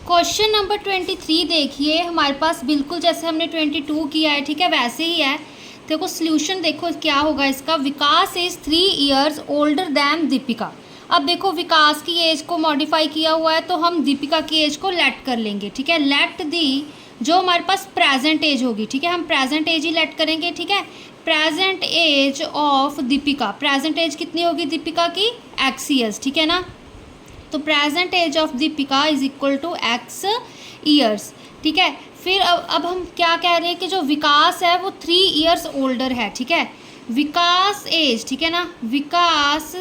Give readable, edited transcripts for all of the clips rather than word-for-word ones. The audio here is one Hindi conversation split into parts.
क्वेश्चन नंबर 23 देखिए, हमारे पास बिल्कुल जैसे हमने 22 किया है, ठीक है, वैसे ही है। देखो सॉल्यूशन देखो क्या होगा इसका। Vikas is 3 years older than Deepika. अब देखो विकास की एज को मॉडिफाई किया हुआ है तो हम दीपिका की एज को लेट कर लेंगे, ठीक है। लेट दी जो हमारे पास प्रेजेंट एज होगी, ठीक है, हम प्रेजेंट एज ही लेट करेंगे, ठीक है। Present age of Deepika, present age कितनी होगी दीपिका की, एक्स ईयर्स, ठीक है ना। तो present age of Deepika is equal to x years, ठीक है। फिर अब हम क्या कह रहे हैं कि जो विकास है वो 3 इयर्स ओल्डर है, ठीक है। विकास एज, ठीक है ना, विकास,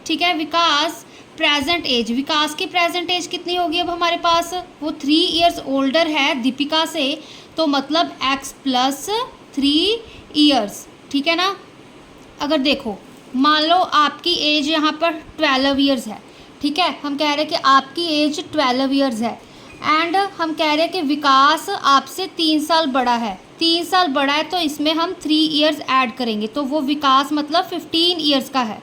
ठीक है, विकास प्रेजेंट एज, विकास की प्रेजेंट एज कितनी होगी अब हमारे पास, वो 3 इयर्स ओल्डर है दीपिका से, तो मतलब एक्स प्लस 3 इयर्स, ठीक है ना। अगर देखो मान लो आपकी एज यहाँ पर 12 इयर्स है, ठीक है, हम कह रहे हैं कि आपकी एज 12 इयर्स है एंड हम कह रहे हैं कि विकास आपसे 3 साल बड़ा है, 3 साल बड़ा है तो इसमें हम 3 इयर्स ऐड करेंगे तो वो विकास मतलब 15 इयर्स का है,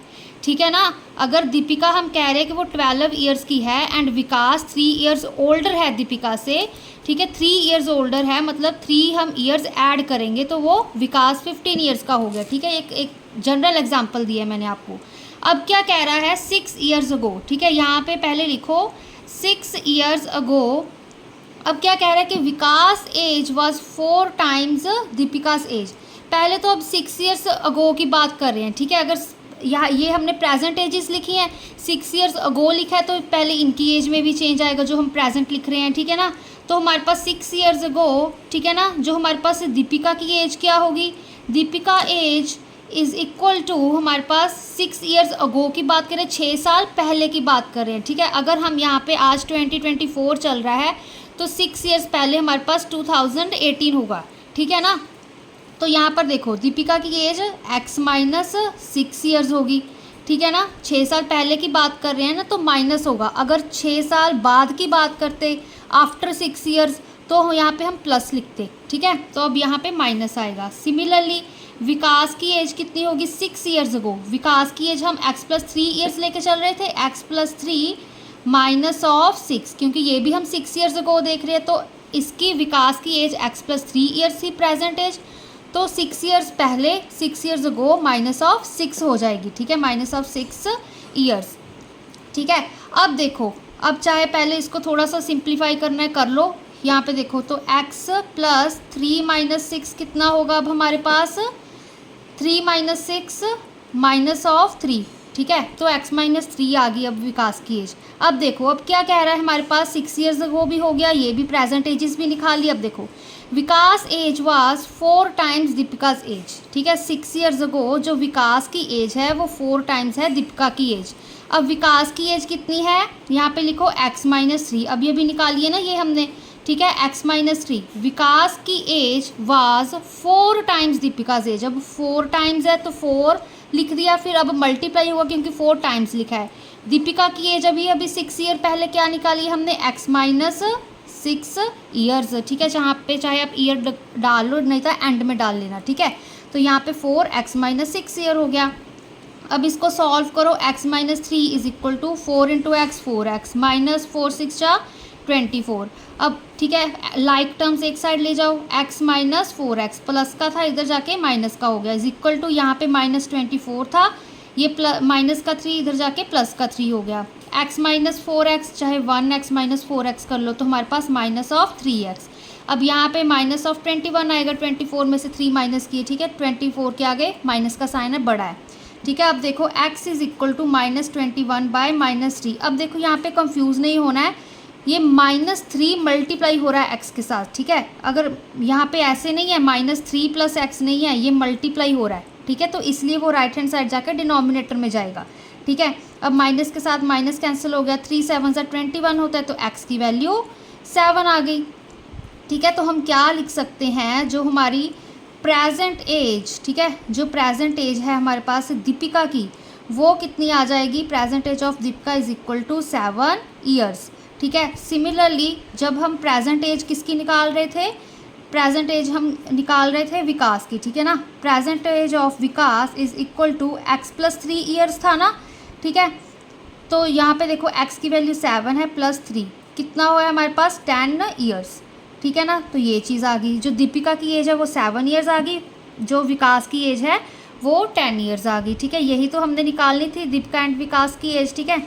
ठीक है ना। अगर दीपिका हम कह रहे हैं कि वो 12 इयर्स की है एंड विकास 3 इयर्स ओल्डर है दीपिका से, ठीक है, 3 इयर्स ओल्डर है मतलब 3 हम इयर्स ऐड करेंगे तो वो विकास 15 इयर्स का हो गया, ठीक है। एक जनरल एग्जांपल दिया है मैंने आपको। अब क्या कह रहा है 6 इयर्स अगो, ठीक है, यहाँ पे पहले लिखो 6 इयर्स अगो। अब क्या कह रहा है कि विकास एज वाज 4 टाइम्स दीपिकास एज। पहले तो अब 6 इयर्स अगो की बात कर रहे हैं, ठीक है। अगर यहाँ ये हमने प्रेजेंट एजेस लिखी हैं, 6 इयर्स अगो लिखा है तो पहले इनकी एज में भी चेंज आएगा जो हम प्रेजेंट लिख रहे हैं, ठीक है ना। तो हमारे पास 6 इयर्स अगो, ठीक है ना, जो हमारे पास दीपिका की एज क्या होगी, Deepika age is equal to हमारे पास 6 इयर्स अगो की बात करें, 6 साल पहले की बात कर रहे हैं, ठीक है। अगर हम यहाँ पे आज 2024 चल रहा है तो 6 इयर्स पहले हमारे पास 2018 होगा, ठीक है ना। तो यहाँ पर देखो दीपिका की एज x माइनस 6 इयर्स होगी, ठीक है ना। 6 साल पहले की बात कर रहे हैं ना तो माइनस होगा। अगर 6 साल बाद की बात करते आफ्टर 6 इयर्स तो यहाँ पे हम प्लस लिखते, ठीक है। तो अब यहाँ पे माइनस आएगा। सिमिलरली विकास की एज कितनी होगी 6 इयर्स अगो, विकास की एज हम x प्लस 3 ईयर्स लेके चल रहे थे, x प्लस 3 माइनस ऑफ 6, क्योंकि ये भी हम 6 इयर्स अगो देख रहे हैं तो इसकी विकास की एज x प्लस 3 ईयर्स थी प्रेजेंट एज, तो 6 इयर्स पहले 6 इयर्स अगो माइनस ऑफ 6 हो जाएगी, ठीक है, माइनस ऑफ 6 इयर्स, ठीक है। अब देखो अब चाहे पहले इसको थोड़ा सा सिंप्लीफाई करना है कर लो। यहाँ पे देखो तो x प्लस 3 माइनस 6 कितना होगा अब हमारे पास 3 माइनस 6 माइनस ऑफ 3, ठीक है। तो x माइनस 3 आ गई अब विकास की एज। अब देखो अब क्या कह रहा है हमारे पास 6 इयर्स वो भी हो गया, ये भी प्रेजेंट एजेस भी निकाल लिया। अब देखो Vikas age was 4 times Deepika's age, ठीक है। 6 इयर्स अगो जो विकास की एज है वो 4 टाइम्स है दीपिका की एज। अब विकास की एज कितनी है, यहाँ पे लिखो x माइनस 3, अब ये भी निकालिए ना ये हमने, ठीक है, x माइनस 3। विकास की age was 4 times Deepika's age. अब 4 टाइम्स है तो 4 लिख दिया, फिर अब मल्टीप्लाई हुआ क्योंकि 4 टाइम्स लिखा है। दीपिका की एज अभी 6 ईयर पहले क्या निकाली हमने x माइनस 6 ईयर्स, ठीक है। जहाँ पे चाहे आप ईयर डाल लो, नहीं तो एंड में डाल लेना, ठीक है। तो यहाँ पे 4x माइनस 6 ईयर हो गया। अब इसको सॉल्व करो, x minus 3 is equal to 4 into x 4x minus 4 6 जा 24। अब ठीक है लाइक टर्म्स एक साइड ले जाओ, x माइनस 4x प्लस का था इधर जाके माइनस का हो गया इज इक्वल टू यहाँ पे माइनस 24 था, ये माइनस का 3 इधर जाके प्लस का 3 हो गया। x माइनस 4x चाहे 1x माइनस 4x कर लो तो हमारे पास माइनस ऑफ 3x। अब यहाँ पे माइनस ऑफ 21 आएगा, 24 में से 3 माइनस किए, ठीक है, 24 के आगे माइनस का साइन है बड़ा है, ठीक है। अब देखो x is equal to minus 21 by minus 3। अब देखो यहाँ पे कंफ्यूज नहीं होना है, ये माइनस 3 मल्टीप्लाई हो रहा है x के साथ, ठीक है। अगर यहाँ पे ऐसे नहीं है माइनस 3 प्लस एक्स नहीं है, ये मल्टीप्लाई हो रहा है, ठीक है, तो इसलिए वो राइट हैंड साइड जाकर डिनोमिनेटर में जाएगा, ठीक है। अब माइनस के साथ माइनस कैंसिल हो गया, 3 7 से 21 होता है तो x की वैल्यू 7 आ गई, ठीक है। तो हम क्या लिख सकते हैं, जो हमारी प्रेजेंट एज, ठीक है, जो प्रेजेंट एज है हमारे पास दीपिका की वो कितनी आ जाएगी, present age of Deepika is equal to 7 years, ठीक है। सिमिलरली जब हम प्रेजेंट एज किसकी निकाल रहे थे, प्रेजेंट एज हम निकाल रहे थे विकास की, ठीक है ना। Present age of Vikas is equal to x plus 3 years था ना, ठीक है। तो यहाँ पे देखो x की वैल्यू 7 है प्लस 3, कितना हुआ है हमारे पास 10 ईयर्स, ठीक है ना। तो ये चीज़ आ गई। जो दीपिका की एज है वो 7 ईयर्स आ गई, जो विकास की एज है वो 10 ईयर्स आ गई, ठीक है। यही तो हमने निकालनी थी, दीपिका एंड विकास की एज, ठीक है।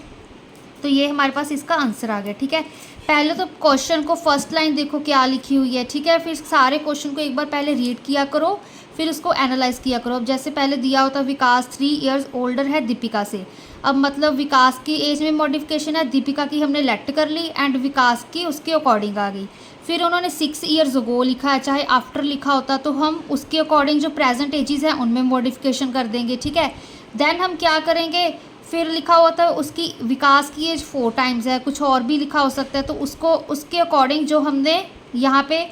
तो ये हमारे पास इसका आंसर आ गया, ठीक है। पहले तो क्वेश्चन को फर्स्ट लाइन देखो क्या लिखी हुई है, ठीक है। फिर सारे क्वेश्चन को एक बार पहले रीड किया करो, फिर उसको एनालाइज किया करो। अब जैसे पहले दिया होता विकास 3 ईयर्स ओल्डर है दीपिका से, अब मतलब विकास की एज में मॉडिफिकेशन है, दीपिका की हमने लेफ्ट कर ली एंड विकास की उसके अकॉर्डिंग आ गई। फिर उन्होंने 6 ईयर्स अगो लिखा है, चाहे आफ्टर लिखा होता तो हम उसके अकॉर्डिंग जो प्रेजेंट एजेस हैं उनमें मॉडिफिकेशन कर देंगे, ठीक है। देन हम क्या करेंगे, फिर लिखा हुआ था उसकी विकास की एज 4 टाइम्स है, कुछ और भी लिखा हो सकता है, तो उसको उसके अकॉर्डिंग जो हमने यहाँ पे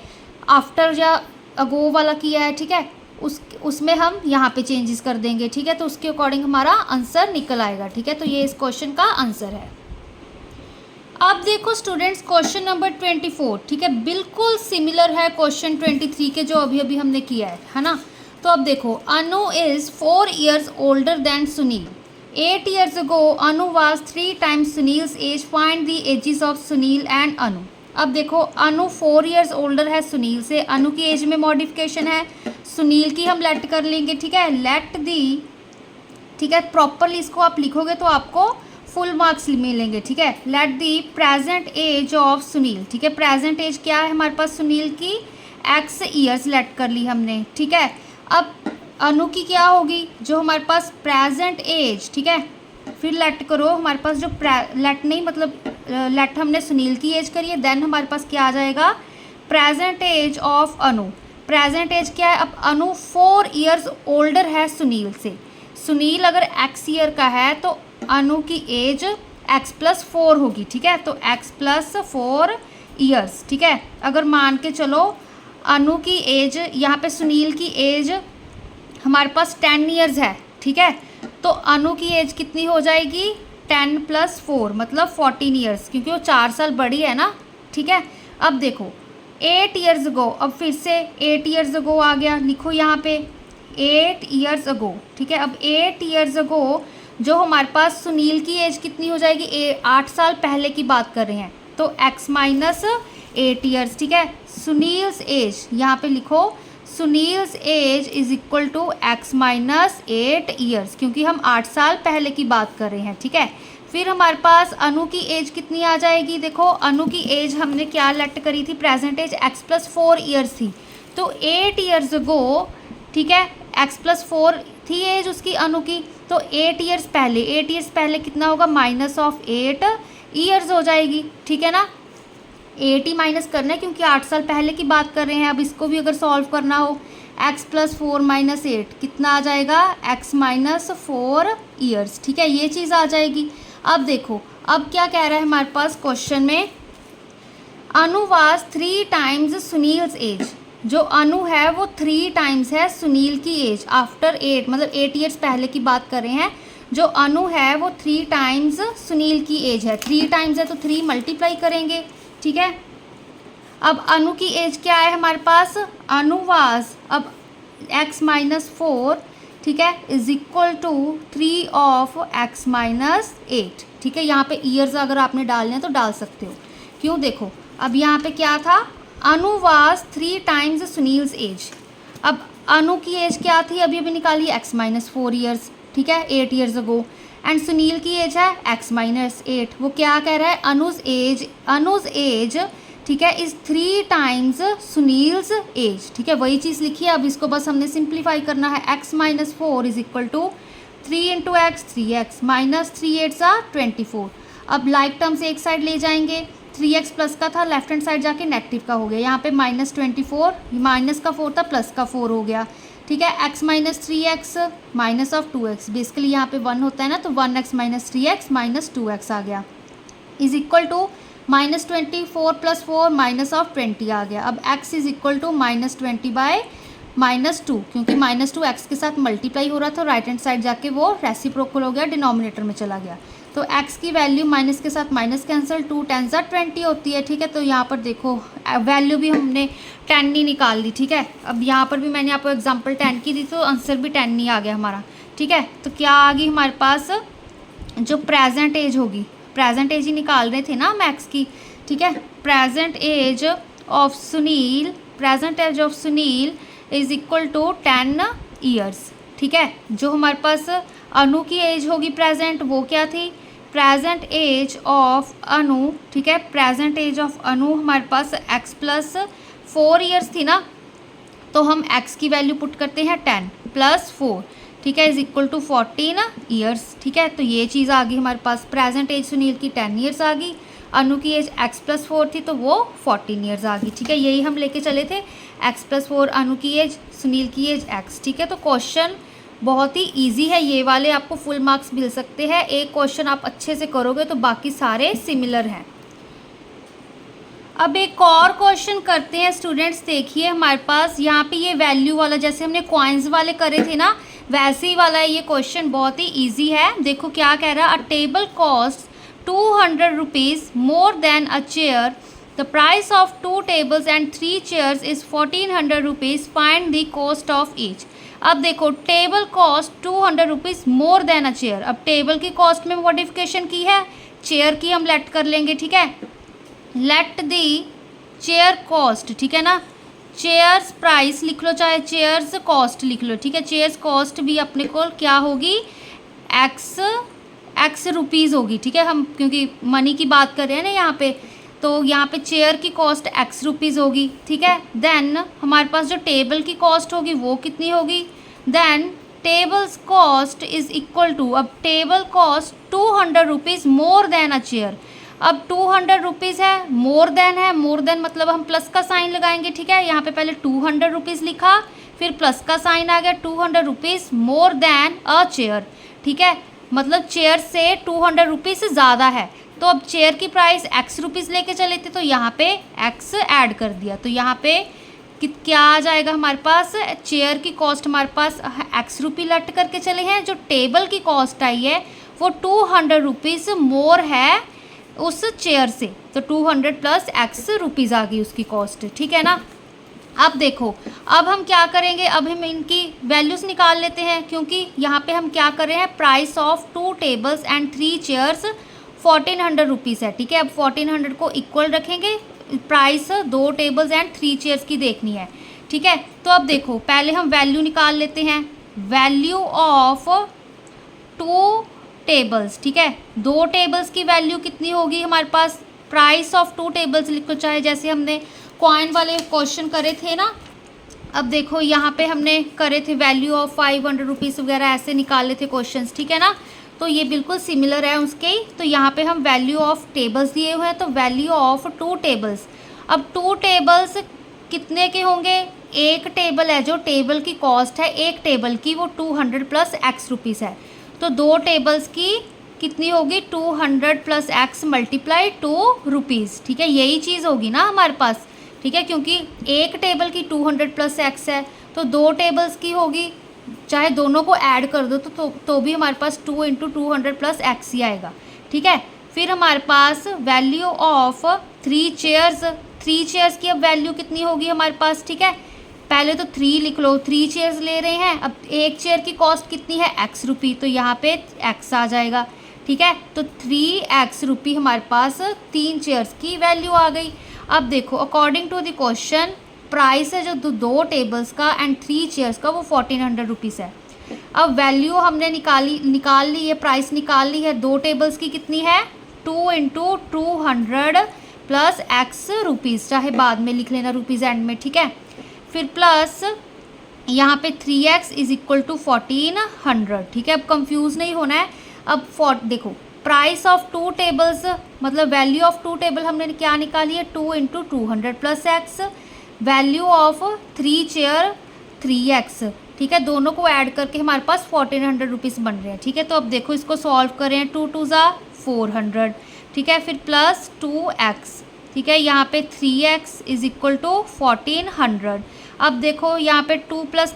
आफ्टर या अगो वाला किया है, ठीक है, उसमें हम यहाँ पे चेंजेस कर देंगे, ठीक है। तो उसके अकॉर्डिंग हमारा आंसर निकल आएगा, ठीक है। तो ये इस क्वेश्चन का आंसर है। अब देखो स्टूडेंट्स क्वेश्चन नंबर 24, ठीक है, बिल्कुल सिमिलर है क्वेश्चन 23 के जो अभी अभी हमने किया है ना। तो अब देखो, Anu is 4 years older than Sunil. 8 years ago, Anu was 3 times Sunil's age. Find the ages of Sunil and Anu. अब देखो अनु 4 years ओल्डर है सुनील से, अनु की एज में मॉडिफिकेशन है, सुनील की हम लेट कर लेंगे, ठीक है। लेट दी, ठीक है, प्रॉपरली इसको आप लिखोगे तो आपको फुल मार्क्स मिलेंगे, ठीक है। Let the present age of Sunil, ठीक है। प्रेजेंट एज क्या है हमारे पास सुनील की, x ईयर्स लेट कर ली हमने, ठीक है। अब अनु की क्या होगी, जो हमारे पास प्रेजेंट एज, ठीक है। फिर लेट करो, हमारे पास जो लेट नहीं मतलब लेट हमने सुनील की एज करी है, देन हमारे पास क्या आ जाएगा, present age of Anu. Present age क्या है, अब अनु 4 ईयर्स ओल्डर है सुनील से। सुनील अगर x ईयर का है तो अनु की एज x+4 होगी, ठीक है। तो x+4 ईयर्स, ठीक है। अगर मान के चलो अनु की एज, यहाँ पे सुनील की एज हमारे पास 10 ईयर्स है, ठीक है। तो अनु की एज कितनी हो जाएगी, 10+4 मतलब 14 ईयर्स, क्योंकि वो 4 साल बड़ी है ना, ठीक है। अब देखो 8 ईयर्स अगो, अब फिर से 8 ईयर्स अगो आ गया, लिखो यहाँ पे 8 ईयर्स अगो, ठीक है। अब 8 ईयर्स अगो जो हमारे पास सुनील की एज कितनी हो जाएगी, 8 साल पहले की बात कर रहे हैं, तो x-8 ईयर्स, ठीक है। सुनील्स एज यहाँ पे लिखो, Sunil's age is equal to x-8 years, क्योंकि हम 8 साल पहले की बात कर रहे हैं, ठीक है। फिर हमारे पास अनु की एज कितनी आ जाएगी, देखो अनु की एज हमने क्या लेट करी थी, प्रेजेंट एज x+4 ईयर्स थी, तो 8 ईयर्स अगो, ठीक है, x+4 थी एज उसकी अनु की, तो 8 ईयर्स पहले कितना होगा, -8 ईयर्स हो जाएगी, ठीक है ना। 8 ही माइनस करना है क्योंकि 8 साल पहले की बात कर रहे हैं। अब इसको भी अगर सॉल्व करना हो, x+4 - 8 कितना आ जाएगा, x-4 ईयर्स, ठीक है, ये चीज़ आ जाएगी। अब देखो अब क्या कह रहा है हमारे पास क्वेश्चन में, अनु वाज 3 टाइम्स सुनील्स एज। जो अनु है वो 3 टाइम्स है सुनील की एज आफ्टर 8, मतलब 8 ईयर्स पहले की बात कर रहे हैं। जो अनु है वो 3 टाइम्स सुनील की एज है, 3 टाइम्स है तो 3 मल्टीप्लाई करेंगे, ठीक है। अब अनु की एज क्या है हमारे पास, अनु वाज, अब x-4, ठीक है, is equal to 3 of x-8, ठीक है। यहाँ पे ईयर्स अगर आपने डालने हैं तो डाल सकते हो, क्यों, देखो अब यहाँ पे क्या था, अनु वाज 3 टाइम्स सुनील्स एज। अब अनु की एज क्या थी, अभी अभी निकाली, x-4 ईयर्स, ठीक है, 8 ईयर्स अगो, एंड सुनील की एज है x-8। वो क्या कह रहा है, अनुज एज, ठीक है, इज़ 3 टाइम्स सुनील्स एज, ठीक है, वही चीज़ लिखी है। अब इसको बस हमने सिंप्लीफाई करना है, x-4 is equal to 3 × x, 3x, -3 × 8 24। अब लाइक टर्म से एक साइड ले जाएंगे, 3x प्लस का था, लेफ्ट हैंड साइड जाके नेगेटिव का हो गया, यहाँ पे -24, माइनस का 4 था, प्लस का 4 हो गया, ठीक है। x-3x -2x, बेसिकली यहाँ पे 1 होता है ना, तो 1x - 3x -2x आ गया, इज इक्वल टू -24 + 4 -20 आ गया। अब x इज इक्वल टू -20/-2, क्योंकि -2x के साथ मल्टीप्लाई हो रहा था, राइट हैंड साइड जाके वो रेसिप्रोकल हो गया, डिनोमिनेटर में चला गया, तो x की वैल्यू माइनस के साथ माइनस कैंसिल, 2 10 20 होती है, ठीक है। तो यहाँ पर देखो वैल्यू भी हमने 10 ही निकाल ली, ठीक है। अब यहाँ पर भी मैंने आपको एग्जांपल 10 की दी, तो आंसर भी 10 ही आ गया हमारा, ठीक है। तो क्या आ गई हमारे पास, जो प्रेजेंट एज होगी, प्रेजेंट एज ही निकाल रहे थे ना हम x की, ठीक है। Present age of Sunil is equal to 10 years. ठीक है, जो हमारे पास अनु की एज होगी प्रेजेंट, वो क्या थी, प्रेजेंट एज ऑफ अनु। ठीक है, प्रेजेंट एज ऑफ अनु हमारे पास x प्लस 4 ईयर्स थी ना, तो हम x की वैल्यू पुट करते हैं 10 प्लस 4, ठीक है, इज इक्वल टू 14 ईयर्स। ठीक है, तो ये चीज़ आ गई हमारे पास। प्रेजेंट एज सुनील की 10 ईयर्स आ गई, अनु की एज x प्लस 4 थी तो वो 14 ईयर्स आ गई। ठीक है, यही हम लेके चले थे, x प्लस 4 अनु की एज, सुनील की एज x। ठीक है, तो क्वेश्चन बहुत ही इजी है, ये वाले आपको फुल मार्क्स मिल सकते हैं। एक क्वेश्चन आप अच्छे से करोगे तो बाकी सारे सिमिलर हैं। अब एक और क्वेश्चन करते हैं स्टूडेंट्स। देखिए हमारे पास यहाँ पे ये वैल्यू वाला, जैसे हमने कॉइन्स वाले करे थे ना, वैसे ही वाला है ये क्वेश्चन, बहुत ही इजी है। देखो क्या कह रहा है, a table cost 200 rupees more than a chair, the price of 2 tables and 3 chairs is 1400 rupees, find the cost of each. अब देखो table cost 200 rupees more than a chair. अब टेबल की कॉस्ट में मॉडिफिकेशन की है, चेयर की हम लेट कर लेंगे। ठीक है, लेट दी चेयर कॉस्ट, ठीक है ना, चेयर्स प्राइस लिख लो, चाहे चेयर्स कॉस्ट लिख लो। ठीक है, चेयर्स कॉस्ट भी अपने को क्या होगी, एक्स रुपीज़ होगी। ठीक है, हम क्योंकि मनी की बात कर रहे हैं ना यहाँ पे, तो यहाँ पे चेयर की कॉस्ट एक्स रुपीज़ होगी। ठीक है, देन हमारे पास जो टेबल की कॉस्ट होगी वो कितनी होगी, then tables cost is equal to, अब table cost 200 rupees more than a chair. अब 200 रुपीज़ है, मोर देन मतलब हम प्लस का साइन लगाएंगे। ठीक है, यहाँ पे पहले 200 रुपीज़ लिखा, फिर प्लस का साइन आ गया, 200 rupees more than a chair. ठीक है, मतलब चेयर से 200 रुपीज़ ज़्यादा है, तो अब चेयर की प्राइस एक्स रुपीज़ लेके चले थे, तो यहाँ पे एक्स ऐड कर दिया, तो यहाँ पे क्या आ जाएगा हमारे पास, चेयर की कॉस्ट हमारे पास एक्स रुपी लट करके चले हैं, जो टेबल की कॉस्ट आई है वो 200 रुपीज़ मोर है उस चेयर से, तो 200 प्लस एक्स रुपीज़ आ गई उसकी कॉस्ट। ठीक है ना, अब देखो, अब हम क्या करेंगे, अब हम इनकी वैल्यूज़ निकाल लेते हैं, क्योंकि यहाँ पे हम क्या कर रहे हैं, price of 2 tables and 3 chairs 1400 rupees है। ठीक है, अब 1400 को इक्वल रखेंगे, प्राइस 2 tables एंड 3 chairs की देखनी है। ठीक है, तो अब देखो पहले हम वैल्यू निकाल लेते हैं, वैल्यू ऑफ 2 tables। ठीक है, 2 tables की वैल्यू कितनी होगी हमारे पास, प्राइस ऑफ 2 tables लिखो, चाहे जैसे हमने कॉइन वाले क्वेश्चन करे थे ना। अब देखो यहाँ पे हमने करे थे वैल्यू ऑफ 500 रुपीज़ वगैरह, ऐसे निकाले थे क्वेश्चंस। ठीक है ना, तो ये बिल्कुल सिमिलर है उसके ही। तो यहाँ पे हम वैल्यू ऑफ टेबल्स दिए हुए हैं, तो वैल्यू ऑफ 2 tables। अब 2 tables कितने के होंगे, एक टेबल है, जो टेबल की कॉस्ट है एक टेबल की वो 200 प्लस एक्स रुपीज़ है, तो 2 tables की कितनी होगी, 200 प्लस एक्स मल्टीप्लाई 2 रुपीज़। ठीक है, यही चीज़ होगी ना हमारे पास। ठीक है, क्योंकि एक टेबल की 200 प्लस एक्स है, तो 2 tables की होगी, चाहे दोनों को ऐड कर दो तो भी हमारे पास 2 × 200 प्लस एक्स ही आएगा। ठीक है, फिर हमारे पास वैल्यू ऑफ 3 chairs, 3 chairs की अब वैल्यू कितनी होगी हमारे पास। ठीक है, पहले तो 3 लिख लो, 3 chairs ले रहे हैं, अब एक चेयर की कॉस्ट कितनी है, एक्स रुपी, तो यहाँ पे एक्स आ जाएगा। ठीक है, तो 3x रुपी हमारे पास 3 chairs की वैल्यू आ गई। अब देखो according to the question, price है जो 2 tables का एंड 3 chairs का वो 1400 रुपीज़ है। अब वैल्यू हमने निकाल ली है, प्राइस निकाल ली है, 2 tables की कितनी है, 2 × 200 प्लस एक्स रुपीज़, चाहे बाद में लिख लेना रुपीज़ एंड में। ठीक है, फिर प्लस यहाँ पे 3x इज़ इक्वल टू 1400। ठीक है, अब कंफ्यूज नहीं होना है। अब देखो प्राइस ऑफ 2 tables मतलब वैल्यू ऑफ 2 table हमने क्या निकाली है, 2 × 200 plus x, value of 3 chair 3x। ठीक है, दोनों को ऐड करके हमारे पास 1400 रुपीज़ बन रहे हैं। ठीक है, तो अब देखो इसको सॉल्व करें, 2 × 2 = 400। ठीक है, फिर प्लस 2x। ठीक है, यहाँ पे 3x इज़ इक्वल टू 1400। अब देखो यहाँ पे 2 +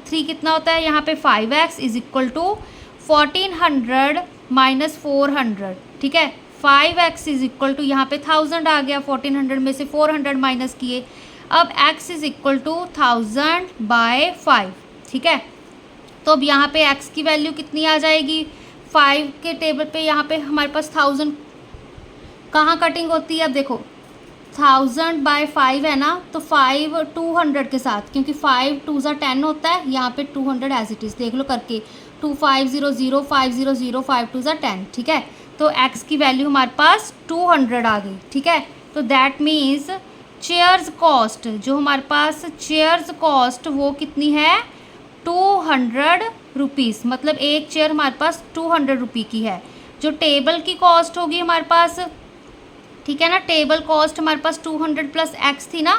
3 कितना होता है, यहाँ पे 5x इज़ इक्वल टू 1400 - 400। ठीक है, 5x इज़ इक्वल टू यहाँ पे 1000 आ गया, 1400 में से 400 माइनस किए, अब x इज़ इक्वल टू 1000/5। ठीक है, तो अब यहाँ पे x की वैल्यू कितनी आ जाएगी, 5 के टेबल पे यहाँ पे हमारे पास 1000 कहाँ कटिंग होती है, अब देखो 1000/5 है ना, तो 5 200 के साथ, क्योंकि 5 2 ज़ा 10 होता है, यहाँ पे 200 एज इट इज़, देख लो करके 2500 500 5 2 ज़ा 10, ठीक है। तो x की वैल्यू हमारे पास 200 आ गई, ठीक है। तो दैट मीन्स चेयर्स कॉस्ट, जो हमारे पास चेयर्स कॉस्ट वो कितनी है, 200 रुपीज़, मतलब एक चेयर हमारे पास 200 रुपये की है। जो टेबल की कॉस्ट होगी हमारे पास, ठीक है ना, टेबल कॉस्ट हमारे पास 200 प्लस एक्स थी ना,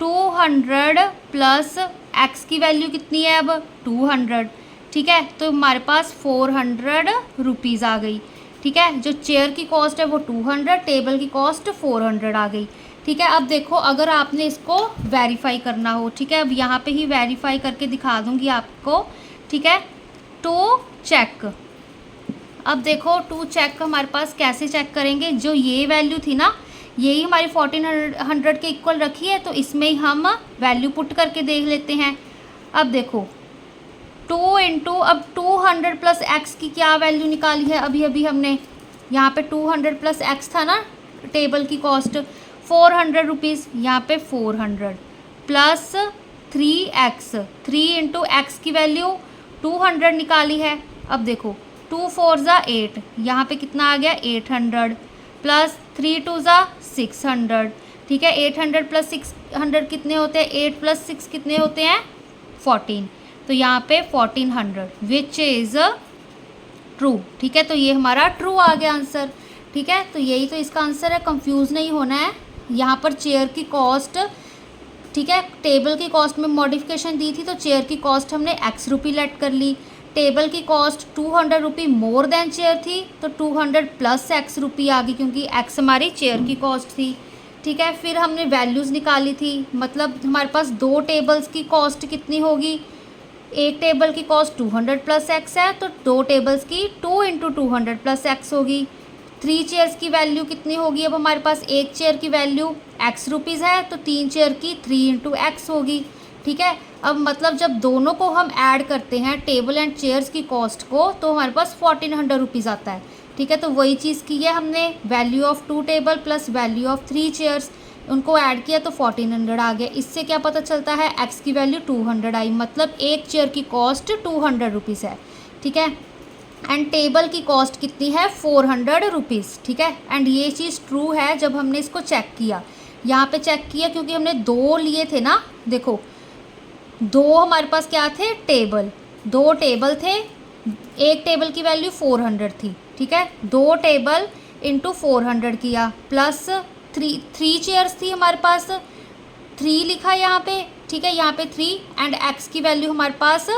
200 प्लस एक्स की वैल्यू कितनी है अब 200, ठीक है। तो हमारे पास 400 रुपीज़ आ गई, ठीक है। जो चेयर की कॉस्ट है वो 200, टेबल की कॉस्ट 400 आ गई, ठीक है। अब देखो अगर आपने इसको वेरीफाई करना हो, ठीक है, अब यहाँ पे ही वेरीफाई करके दिखा दूँगी आपको, ठीक है। टू चेक, अब देखो टू चेक हमारे पास कैसे चेक करेंगे, जो ये वैल्यू थी ना, यही हमारी 1400 के इक्वल रखी है, तो इसमें ही हम वैल्यू पुट करके देख लेते हैं। अब देखो 2 इंटू, अब 200 प्लस एक्स की क्या वैल्यू निकाली है अभी अभी हमने, यहाँ पे 200 प्लस एक्स था ना टेबल की कॉस्ट 400 रुपीज़, यहाँ पे 400 प्लस 3x, 3 इंटू एक्स की वैल्यू 200 निकाली है। अब देखो 2 4 ज़ा 8, यहाँ पे कितना आ गया 800 प्लस 3 2 ज़ा 600, ठीक है। 800 प्लस 600 कितने होते हैं, 8 प्लस 6 कितने होते हैं 14, तो यहाँ पे 1400 विच इज़ ट्रू, ठीक है। तो ये हमारा ट्रू आ गया आंसर, ठीक है। तो यही तो इसका आंसर है, कंफ्यूज नहीं होना है। यहाँ पर चेयर की कॉस्ट, ठीक है, टेबल की कॉस्ट में मॉडिफिकेशन दी थी, तो चेयर की कॉस्ट हमने x रुपी लेट कर ली। टेबल की कॉस्ट 200 रुपी मोर देन चेयर थी, तो 200 प्लस x रुपी आ गई, क्योंकि x हमारी चेयर की कॉस्ट थी, ठीक है। फिर हमने वैल्यूज़ निकाली थी, मतलब हमारे पास दो टेबल्स की कॉस्ट कितनी होगी, एक टेबल की कॉस्ट 200 प्लस x है, तो दो टेबल्स की 2 इंटू 200 प्लस x होगी। 3 चेयर्स की वैल्यू कितनी होगी, अब हमारे पास एक चेयर की वैल्यू x रुपीज़ है, तो 3 चेयर की 3 इंटू एक्स होगी, ठीक है। अब मतलब जब दोनों को हम ऐड करते हैं टेबल एंड चेयर्स की कॉस्ट को, तो हमारे पास 1400 रुपीज़ आता है, ठीक है। तो वही चीज़ की है हमने, value of 2 table plus value of 3 chairs, उनको ऐड किया तो 1400 आ गया। इससे क्या पता चलता है, x की वैल्यू 200 आई, मतलब एक चेयर की कॉस्ट 200 रुपीज़ है, ठीक है। एंड टेबल की कॉस्ट कितनी है 400 रुपीज़, ठीक है। एंड ये चीज़ ट्रू है जब हमने इसको चेक किया, यहाँ पे चेक किया क्योंकि हमने दो लिए थे ना, देखो दो हमारे पास क्या थे, टेबल, दो टेबल थे, एक टेबल की वैल्यू 400 थी, ठीक है। दो टेबल इंटू 400 किया, प्लस 3 चेयर्स थी हमारे पास, 3 लिखा यहाँ पे, ठीक है, यहाँ पे 3, एंड x की वैल्यू हमारे पास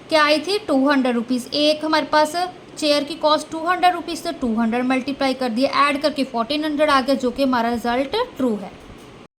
क्या आई थी 200 रुपीज़। एक हमारे पास चेयर की कॉस्ट 200 रुपीज़, तो 200 मल्टीप्लाई कर दिया, ऐड करके 1400 आ गया, जो कि हमारा रिजल्ट ट्रू है।